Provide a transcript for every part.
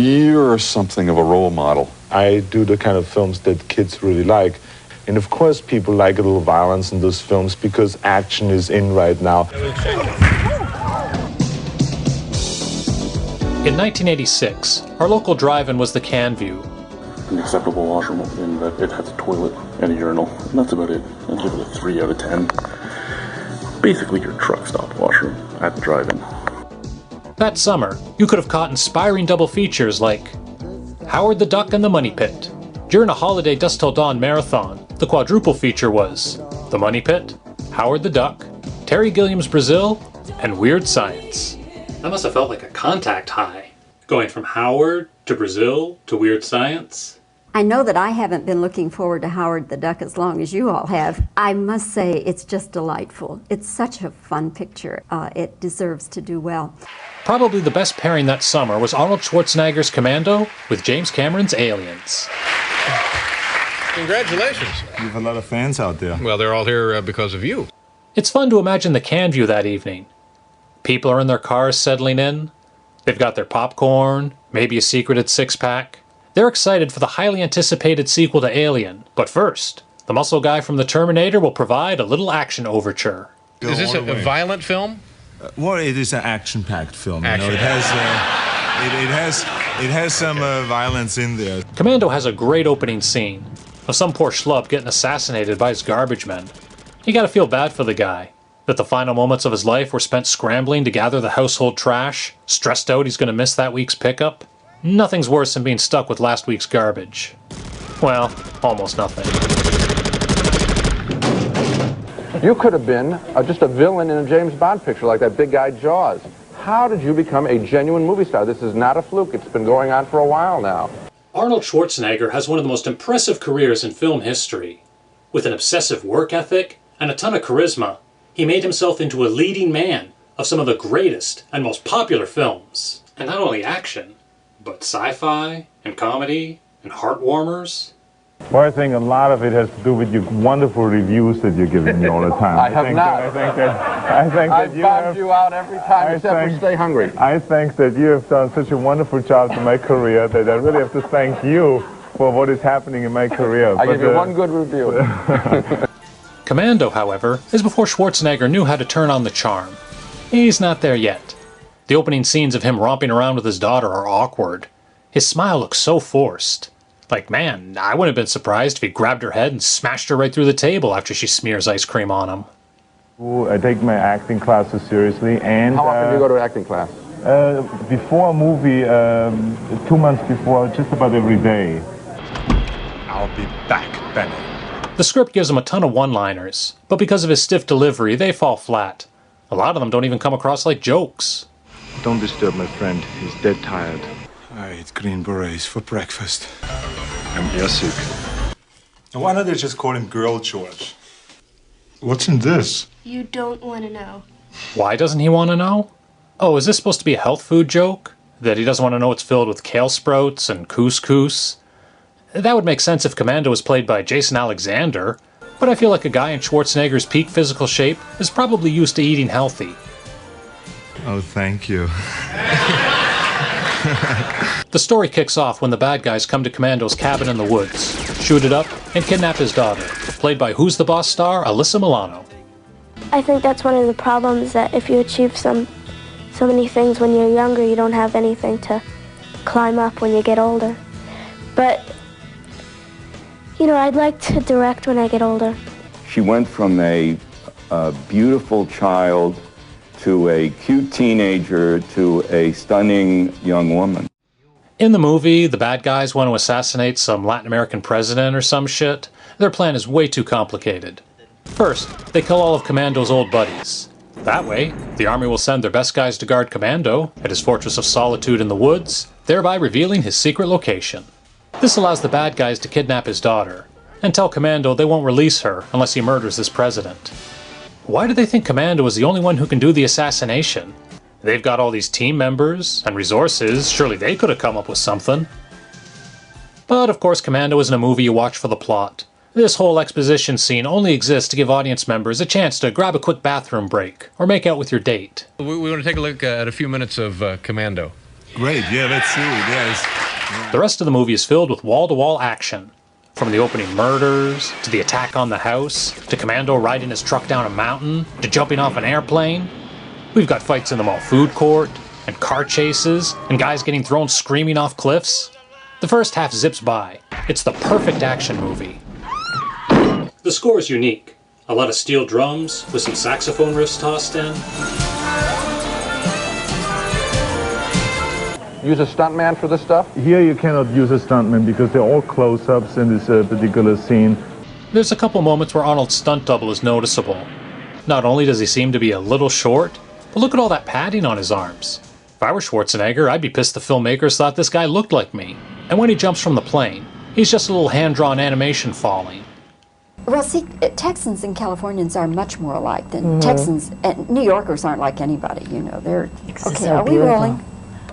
You're something of a role model. I do the kind of films that kids really like. And of course people like a little violence in those films because action is in right now. In 1986, our local drive-in was the Canview. An acceptable washroom in that it has a toilet and a urinal, and that's about it. I'd give it a 3 out of 10. Basically your truck stop washroom at the drive-in. That summer, you could have caught inspiring double features like Howard the Duck and the Money Pit. During a holiday Dusk Till Dawn marathon, the quadruple feature was The Money Pit, Howard the Duck, Terry Gilliam's Brazil, and Weird Science. That must have felt like a contact high, going from Howard to Brazil to Weird Science. I know that I haven't been looking forward to Howard the Duck as long as you all have. I must say it's just delightful. It's such a fun picture. It deserves to do well. Probably the best pairing that summer was Arnold Schwarzenegger's Commando with James Cameron's Aliens. Congratulations. You have a lot of fans out there. Well, they're all here because of you. It's fun to imagine the Canview that evening. People are in their cars settling in. They've got their popcorn, maybe a secreted six-pack. They're excited for the highly anticipated sequel to Alien. But first, the muscle guy from the Terminator will provide a little action overture. Is this a violent film? Well, it is an action-packed film. Action. You know, it has some violence in there. Commando has a great opening scene of some poor schlub getting assassinated by his garbage men. You gotta feel bad for the guy, that the final moments of his life were spent scrambling to gather the household trash, stressed out he's gonna miss that week's pickup. Nothing's worse than being stuck with last week's garbage. Well, almost nothing. You could have been just a villain in a James Bond picture like that big guy Jaws. How did you become a genuine movie star? This is not a fluke. It's been going on for a while now. Arnold Schwarzenegger has one of the most impressive careers in film history. With an obsessive work ethic and a ton of charisma, he made himself into a leading man of some of the greatest and most popular films. And not only action, but sci-fi and comedy and heartwarmers. Well, I think a lot of it has to do with your wonderful reviews that you're giving me all the time. I have not. I think that I've bombed you out every time except for Stay Hungry. I think that you have done such a wonderful job in my career that I really have to thank you for what is happening in my career. I give you one good review. Commando, however, is before Schwarzenegger knew how to turn on the charm. He's not there yet. The opening scenes of him romping around with his daughter are awkward. His smile looks so forced. Like, man, I wouldn't have been surprised if he grabbed her head and smashed her right through the table after she smears ice cream on him. Ooh, I take my acting classes seriously, and how often do you go to acting class? Before a movie, 2 months before, just about every day. I'll be back, Benny. The script gives him a ton of one-liners, but because of his stiff delivery, they fall flat. A lot of them don't even come across like jokes. Don't disturb my friend. He's dead tired. I eat green berets for breakfast. I'm Jessic. Why don't they just call him Girl George? What's in this? You don't want to know. Why doesn't he want to know? Oh, is this supposed to be a health food joke? That he doesn't want to know it's filled with kale sprouts and couscous? That would make sense if Commando was played by Jason Alexander, but I feel like a guy in Schwarzenegger's peak physical shape is probably used to eating healthy. Oh, thank you. The story kicks off when the bad guys come to Commando's cabin in the woods, shoot it up, and kidnap his daughter, played by Who's the Boss star Alyssa Milano. I think that's one of the problems, that if you achieve so many things when you're younger, you don't have anything to climb up when you get older. But, you know, I'd like to direct when I get older. She went from a beautiful child to a cute teenager to a stunning young woman. In the movie, the bad guys want to assassinate some Latin American president or some shit. Their plan is way too complicated. First, they kill all of Commando's old buddies. That way, the army will send their best guys to guard Commando at his fortress of solitude in the woods, thereby revealing his secret location. This allows the bad guys to kidnap his daughter, and tell Commando they won't release her unless he murders this president. Why do they think Commando is the only one who can do the assassination? They've got all these team members and resources, surely they could have come up with something. But of course Commando isn't a movie you watch for the plot. This whole exposition scene only exists to give audience members a chance to grab a quick bathroom break, or make out with your date. We want to take a look at a few minutes of Commando. Great, yeah, let's see. Yes. The rest of the movie is filled with wall-to-wall action. From the opening murders, to the attack on the house, to Commando riding his truck down a mountain, to jumping off an airplane. We've got fights in the mall food court, and car chases, and guys getting thrown screaming off cliffs. The first half zips by. It's the perfect action movie. The score is unique. A lot of steel drums, with some saxophone riffs tossed in. Use a stuntman for this stuff? Here you cannot use a stuntman because they're all close-ups in this particular scene. There's a couple moments where Arnold's stunt double is noticeable. Not only does he seem to be a little short, but look at all that padding on his arms. If I were Schwarzenegger, I'd be pissed the filmmakers thought this guy looked like me. And when he jumps from the plane, he's just a little hand-drawn animation falling. Well, see, Texans and Californians are much more alike than Texans, and New Yorkers aren't like anybody, you know. They're okay. So Are we beautiful. rolling?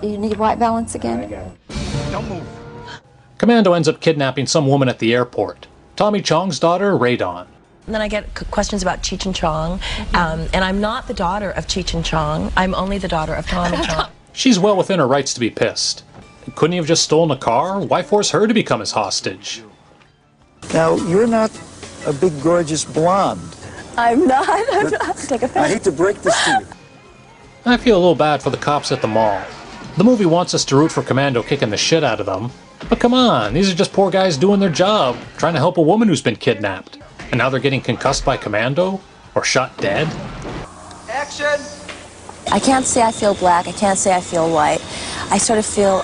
You need white balance again? Don't move. Commando ends up kidnapping some woman at the airport. Tommy Chong's daughter, Radon. And then I get questions about Cheech and Chong, and I'm not the daughter of Cheech and Chong. I'm only the daughter of Tommy Chong. She's well within her rights to be pissed. Couldn't he have just stolen a car? Why force her to become his hostage? Now, you're not a big, gorgeous blonde. I'm not. Take offense. I hate to break this to you. I feel a little bad for the cops at the mall. The movie wants us to root for Commando kicking the shit out of them. But come on, these are just poor guys doing their job, trying to help a woman who's been kidnapped. And now they're getting concussed by Commando? Or shot dead? Action! I can't say I feel black, I can't say I feel white. I sort of feel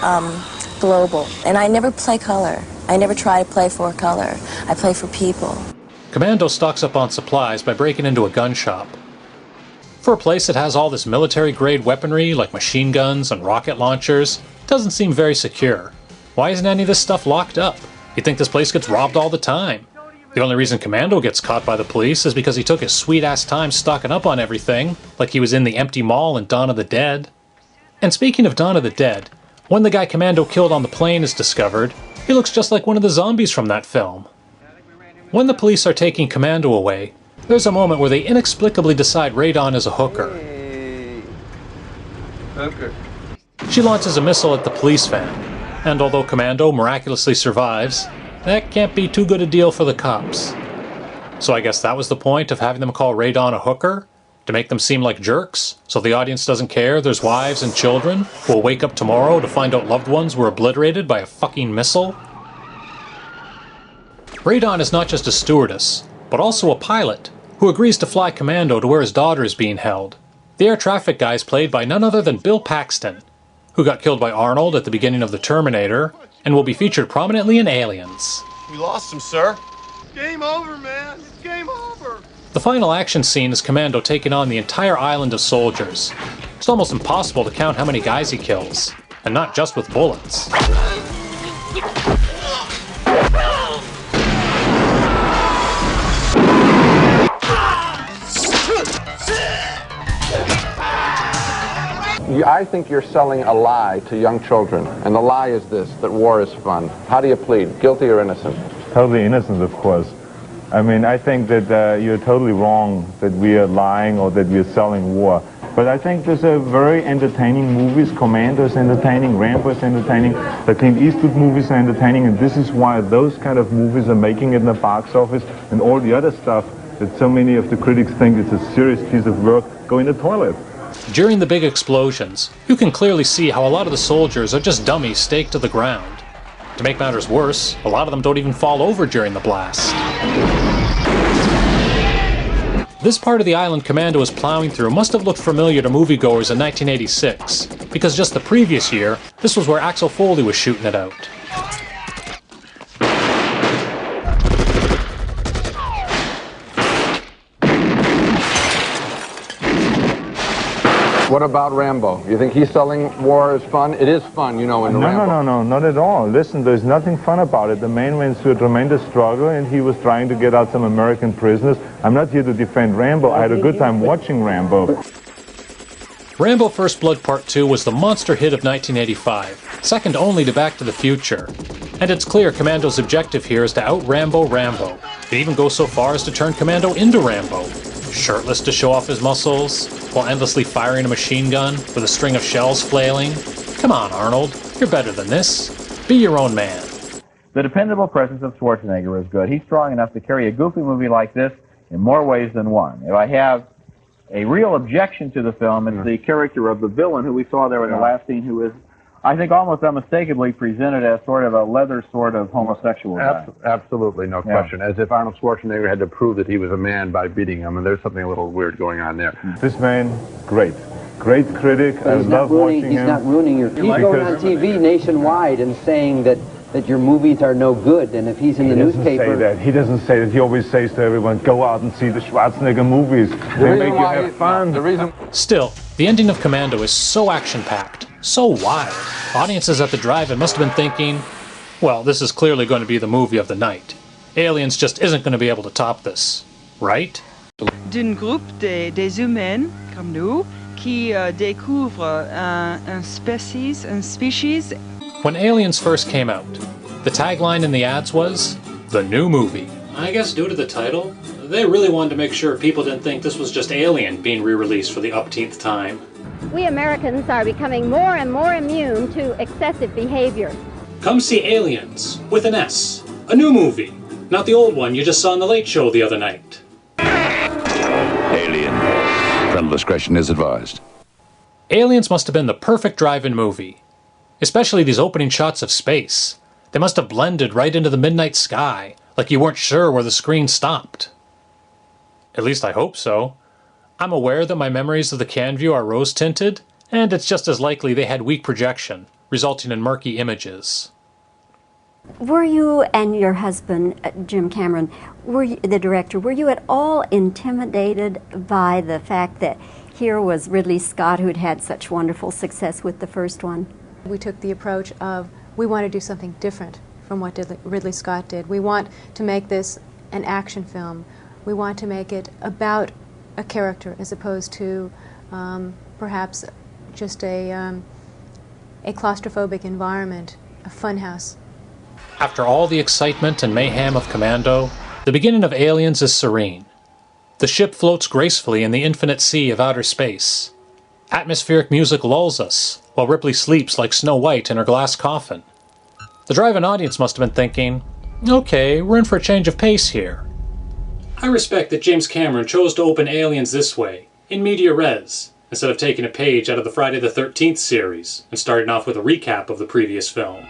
global. And I never play color. I never try to play for color. I play for people. Commando stocks up on supplies by breaking into a gun shop. For a place that has all this military-grade weaponry like machine guns and rocket launchers, it doesn't seem very secure. Why isn't any of this stuff locked up? You'd think this place gets robbed all the time. The only reason Commando gets caught by the police is because he took his sweet-ass time stocking up on everything, like he was in the empty mall in Dawn of the Dead. And speaking of Dawn of the Dead, when the guy Commando killed on the plane is discovered, he looks just like one of the zombies from that film. When the police are taking Commando away, there's a moment where they inexplicably decide Radon is a hooker. Hooker. She launches a missile at the police van, and although Commando miraculously survives, that can't be too good a deal for the cops. So I guess that was the point of having them call Radon a hooker? To make them seem like jerks? So the audience doesn't care there's wives and children who will wake up tomorrow to find out loved ones were obliterated by a fucking missile? Radon is not just a stewardess, but also a pilot, who agrees to fly Commando to where his daughter is being held. The air traffic guy is played by none other than Bill Paxton, who got killed by Arnold at the beginning of The Terminator, and will be featured prominently in Aliens. We lost him, sir. Game over, man. It's game over. The final action scene is Commando taking on the entire island of soldiers. It's almost impossible to count how many guys he kills, and not just with bullets. I think you're selling a lie to young children, and the lie is this, that war is fun. How do you plead, guilty or innocent? Totally innocent, of course. I mean, I think that you're totally wrong that we are lying or that we are selling war. But I think there's a very entertaining movies. Commando is entertaining, Rambo is entertaining, the Clint Eastwood movies are entertaining, and this is why those kind of movies are making it in the box office, and all the other stuff that so many of the critics think is a serious piece of work go in the toilet. During the big explosions, you can clearly see how a lot of the soldiers are just dummies staked to the ground. To make matters worse, a lot of them don't even fall over during the blast. This part of the island Commando is plowing through must have looked familiar to moviegoers in 1986, because just the previous year, this was where Axel Foley was shooting it out. What about Rambo? You think he's selling war is fun? It is fun, you know, in Rambo. No, not at all. Listen, there's nothing fun about it. The man went through a tremendous struggle, and he was trying to get out some American prisoners. I'm not here to defend Rambo. I had a good time watching Rambo. Rambo First Blood Part 2 was the monster hit of 1985, second only to Back to the Future. And it's clear Commando's objective here is to out-Rambo Rambo. It even goes so far as to turn Commando into Rambo. Shirtless to show off his muscles, while endlessly firing a machine gun with a string of shells flailing. Come on, Arnold. You're better than this. Be your own man. The dependable presence of Schwarzenegger is good. He's strong enough to carry a goofy movie like this in more ways than one. If I have a real objection to the film, it's the character of the villain who we saw there in the last scene, who is, I think, almost unmistakably presented as sort of a leather sort of homosexual guy. Absolutely, no question. As if Arnold Schwarzenegger had to prove that he was a man by beating him, and there's something a little weird going on there. This man, great. Great critic. I love watching him. He's not ruining your... He's going on TV nationwide and saying that your movies are no good, and if he's in the newspaper... He doesn't say that. He always says to everyone, go out and see the Schwarzenegger movies. They make you have fun. Still, the ending of Commando is so action-packed, so wild. Audiences at the drive-in must have been thinking, well, this is clearly going to be the movie of the night. Aliens just isn't going to be able to top this, right? D'une groupe des humains, comme nous, qui découvrent un species. When Aliens first came out, the tagline in the ads was, "The new movie." I guess due to the title, they really wanted to make sure people didn't think this was just Alien being re-released for the upteenth time. We Americans are becoming more and more immune to excessive behavior. Come see Aliens, with an S. A new movie, not the old one you just saw on The Late Show the other night. Alien. Parental discretion is advised. Aliens must have been the perfect drive-in movie. Especially these opening shots of space. They must have blended right into the midnight sky, like you weren't sure where the screen stopped. At least I hope so. I'm aware that my memories of the can view are rose-tinted, and it's just as likely they had weak projection, resulting in murky images. Were you and your husband, Jim Cameron, the director, were you at all intimidated by the fact that here was Ridley Scott, who'd had such wonderful success with the first one? We took the approach of, we want to do something different from what Ridley Scott did. We want to make this an action film. We want to make it about a character as opposed to perhaps just a claustrophobic environment, a funhouse. After all the excitement and mayhem of Commando, the beginning of Aliens is serene. The ship floats gracefully in the infinite sea of outer space. Atmospheric music lulls us, while Ripley sleeps like Snow White in her glass coffin. The drive-in audience must have been thinking, okay, we're in for a change of pace here. I respect that James Cameron chose to open Aliens this way, in media res, instead of taking a page out of the Friday the 13th series and starting off with a recap of the previous film.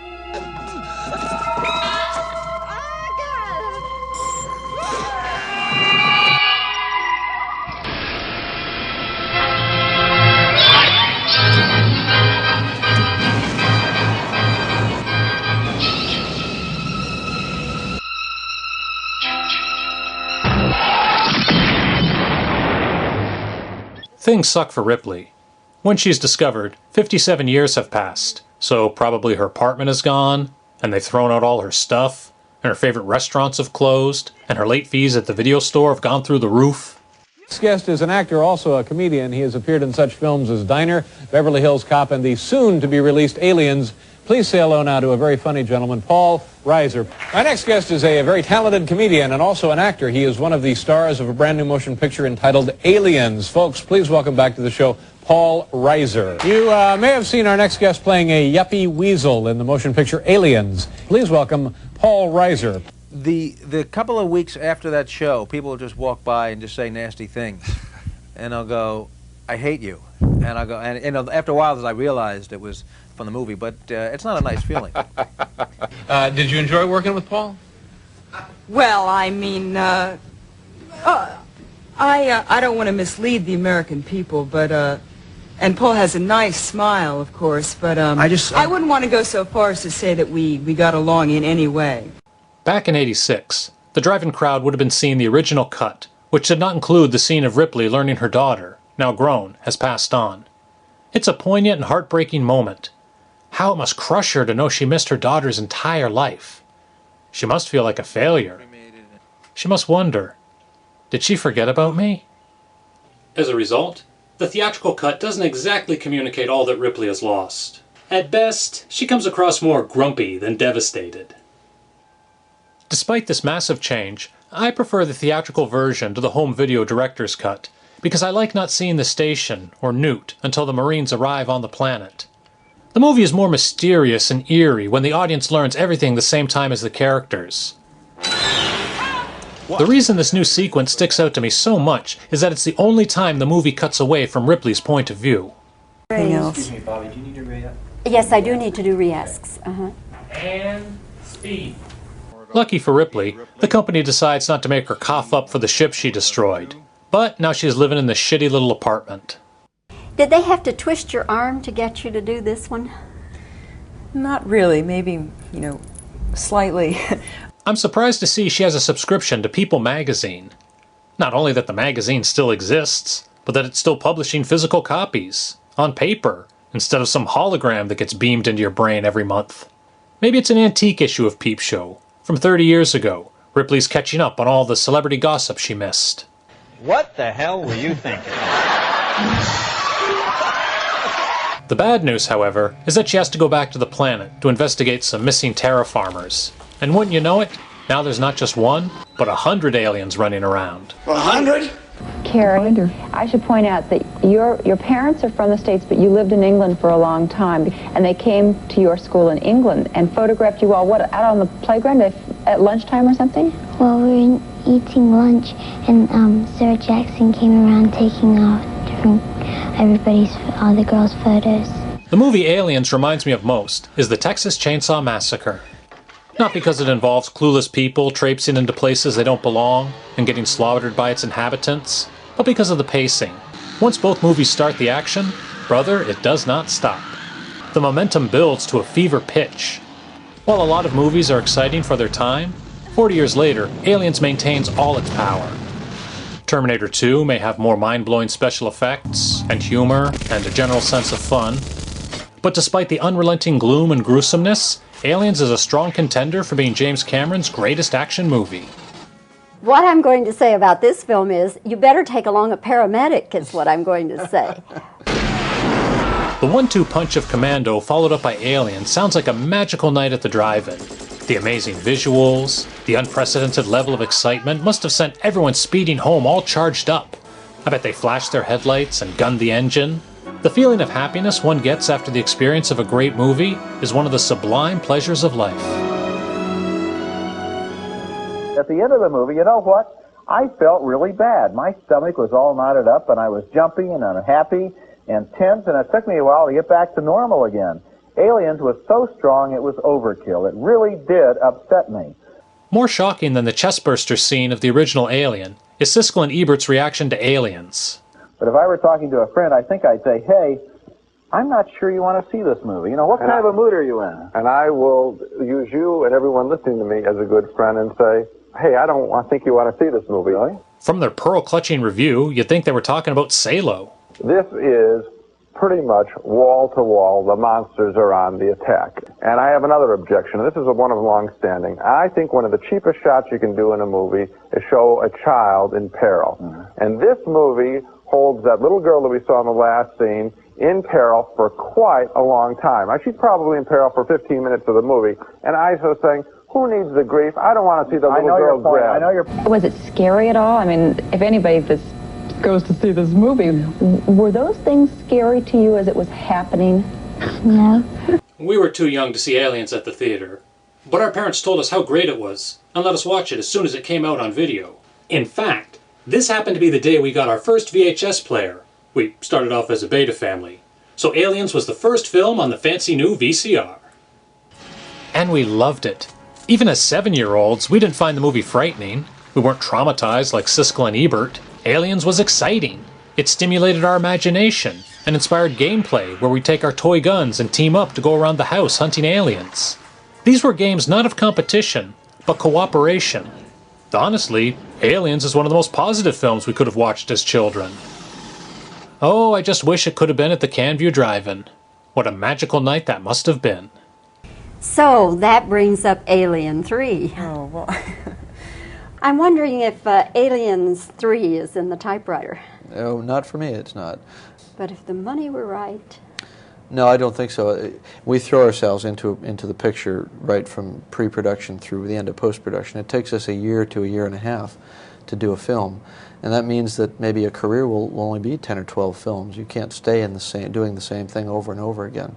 Things suck for Ripley. When she's discovered, 57 years have passed, so probably her apartment is gone, and they've thrown out all her stuff, and her favorite restaurants have closed, and her late fees at the video store have gone through the roof. This guest is an actor, also a comedian. He has appeared in such films as Diner, Beverly Hills Cop, and the soon-to-be-released Aliens. Please say hello now to a very funny gentleman, Paul Reiser. My next guest is a very talented comedian and also an actor. He is one of the stars of a brand new motion picture entitled Aliens. Folks, please welcome back to the show, Paul Reiser. You may have seen our next guest playing a yuppie weasel in the motion picture Aliens. Please welcome Paul Reiser. The couple of weeks after that show, people will just walk by and just say nasty things. And I'll go, I hate you. And I'll go, and you know, after a while, I realized it was from the movie, but it's not a nice feeling. Did you enjoy working with Paul? Well, I mean, I don't want to mislead the American people, but and Paul has a nice smile, of course, but I wouldn't want to go so far as to say that we got along in any way. Back in '86, the drive-in crowd would have been seeing the original cut, which did not include the scene of Ripley learning her daughter, now grown, has passed on. It's a poignant and heartbreaking moment. How it must crush her to know she missed her daughter's entire life. She must feel like a failure. She must wonder, did she forget about me? As a result, the theatrical cut doesn't exactly communicate all that Ripley has lost. At best, she comes across more grumpy than devastated. Despite this massive change, I prefer the theatrical version to the home video director's cut, because I like not seeing the station, or Newt, until the Marines arrive on the planet. The movie is more mysterious and eerie when the audience learns everything the same time as the characters. The reason this new sequence sticks out to me so much is that it's the only time the movie cuts away from Ripley's point of view. Excuse me, Bobby, do you need to re-up? Yes, I do need to do re-asks. And speed. Lucky for Ripley, the company decides not to make her cough up for the ship she destroyed. But now she's living in this shitty little apartment. Did they have to twist your arm to get you to do this one? Not really. Maybe, slightly. I'm surprised to see she has a subscription to People magazine. Not only that the magazine still exists, but that it's still publishing physical copies, on paper, instead of some hologram that gets beamed into your brain every month. Maybe it's an antique issue of Peep Show, from 30 years ago. Ripley's catching up on all the celebrity gossip she missed. What the hell were you thinking? The bad news, however, is that she has to go back to the planet to investigate some missing terraformers. And wouldn't you know it, now there's not just one, but 100 aliens running around. 100? Carrie, I should point out that your parents are from the States, but you lived in England for a long time, and they came to your school in England and photographed you all, out on the playground at lunchtime or something? Well, we were eating lunch, and Sarah Jackson came around taking all the girls' photos. The movie Aliens reminds me of most is the Texas Chainsaw Massacre. Not because it involves clueless people traipsing into places they don't belong and getting slaughtered by its inhabitants, but because of the pacing. Once both movies start the action, brother, it does not stop. The momentum builds to a fever pitch. While a lot of movies are exciting for their time, 40 years later, Aliens maintains all its power. Terminator 2 may have more mind-blowing special effects, and humor, and a general sense of fun, but despite the unrelenting gloom and gruesomeness, Aliens is a strong contender for being James Cameron's greatest action movie. What I'm going to say about this film is, you better take along a paramedic, is what I'm going to say. The 1-2 punch of Commando followed up by Aliens sounds like a magical night at the drive-in. The amazing visuals, the unprecedented level of excitement must have sent everyone speeding home all charged up. I bet they flashed their headlights and gunned the engine. The feeling of happiness one gets after the experience of a great movie is one of the sublime pleasures of life. At the end of the movie, you know what? I felt really bad. My stomach was all knotted up, and I was jumpy and unhappy and tense, and it took me a while to get back to normal again. Aliens was so strong it was overkill. It really did upset me. More shocking than the chestburster scene of the original Alien is Siskel and Ebert's reaction to Aliens. But if I were talking to a friend, I think I'd say, hey, I'm not sure you want to see this movie. What kind of a mood are you in? And I will use you and everyone listening to me as a good friend and say, hey, I think you want to see this movie. Really? From their pearl-clutching review, you'd think they were talking about Salo. This is pretty much wall-to-wall. The monsters are on the attack. And I have another objection. This is one of long-standing. I think one of the cheapest shots you can do in a movie is show a child in peril. And this movie holds that little girl that we saw in the last scene in peril for quite a long time. She's probably in peril for 15 minutes of the movie. And I was saying, who needs the grief? I don't want to see the little girl grab. I know your point. Was it scary at all? I mean, if anybody goes to see this movie, were those things scary to you as it was happening? No. We were too young to see Aliens at the theater, but our parents told us how great it was and let us watch it as soon as it came out on video. In fact, this happened to be the day we got our first VHS player. We started off as a beta family, so Aliens was the first film on the fancy new VCR. And we loved it. Even as 7-year-olds, we didn't find the movie frightening. We weren't traumatized like Siskel and Ebert. Aliens was exciting. It stimulated our imagination and inspired gameplay where we take our toy guns and team up to go around the house hunting aliens. These were games not of competition, but cooperation. Honestly, Aliens is one of the most positive films we could have watched as children. Oh, I just wish it could have been at the Canview Drive-In. What a magical night that must have been. So that brings up Alien 3. Oh, well. I'm wondering if Aliens 3 is in the typewriter. Oh, not for me, it's not. But if the money were right... No, I don't think so. We throw ourselves into the picture right from pre-production through the end of post-production. It takes us a year to a year and a half to do a film, and that means that maybe a career will only be 10 or 12 films. You can't stay in doing the same thing over and over again.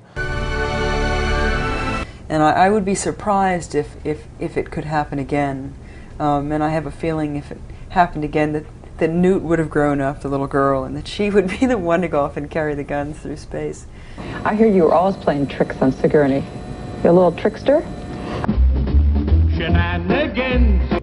And I would be surprised if it could happen again. And I have a feeling if it happened again that Newt would have grown up, the little girl, and that she would be the one to go off and carry the guns through space. I hear you were always playing tricks on Sigourney. You're a little trickster? Shenanigans.